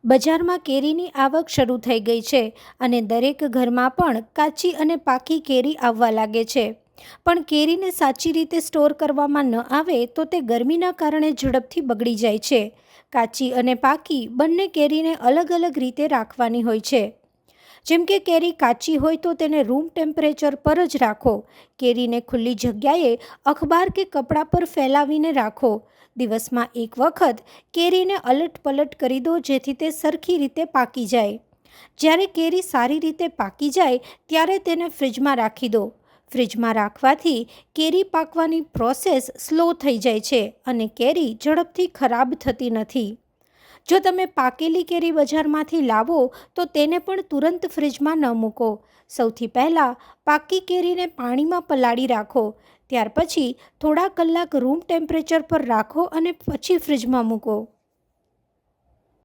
બજારમાં કેરીની આવક શરૂ થઈ ગઈ છે અને દરેક ઘરમાં પણ કાચી અને પાકી કેરી આવવા લાગે છે. પણ કેરીને સાચી રીતે સ્ટોર કરવામાં ન આવે તો તે ગરમીના કારણે ઝડપથી બગડી જાય છે. કાચી અને પાકી બંને કેરીને અલગ અલગ રીતે રાખવાની હોય છે. જેમ કે કેરી કાચી હોય તો તેને રૂમ ટેમ્પરેચર પર જ રાખો. કેરીને ખુલ્લી જગ્યાએ અખબાર કે કપડાં પર ફેલાવીને રાખો. દિવસમાં એક વખત કેરીને અલટ-પલટ કરી દો જેથી તે સરખી રીતે પાકી જાય. જ્યારે કેરી સારી રીતે પાકી જાય ત્યારે તેને ફ્રીજમાં રાખી દો. ફ્રીજમાં રાખવાથી કેરી પાકવાની પ્રોસેસ સ્લો થઈ જાય છે અને કેરી ઝડપથી ખરાબ થતી નથી. જો તમે પાકેલી કેરી બજારમાંથી લાવો તો તેને પણ તુરંત ફ્રીજમાં ન મૂકો. સૌથી પહેલાં પાકી કેરીને પાણીમાં પલાળી રાખો. ત્યાર પછી થોડા કલાક રૂમ ટેમ્પરેચર પર રાખો અને પછી ફ્રીજમાં મૂકો.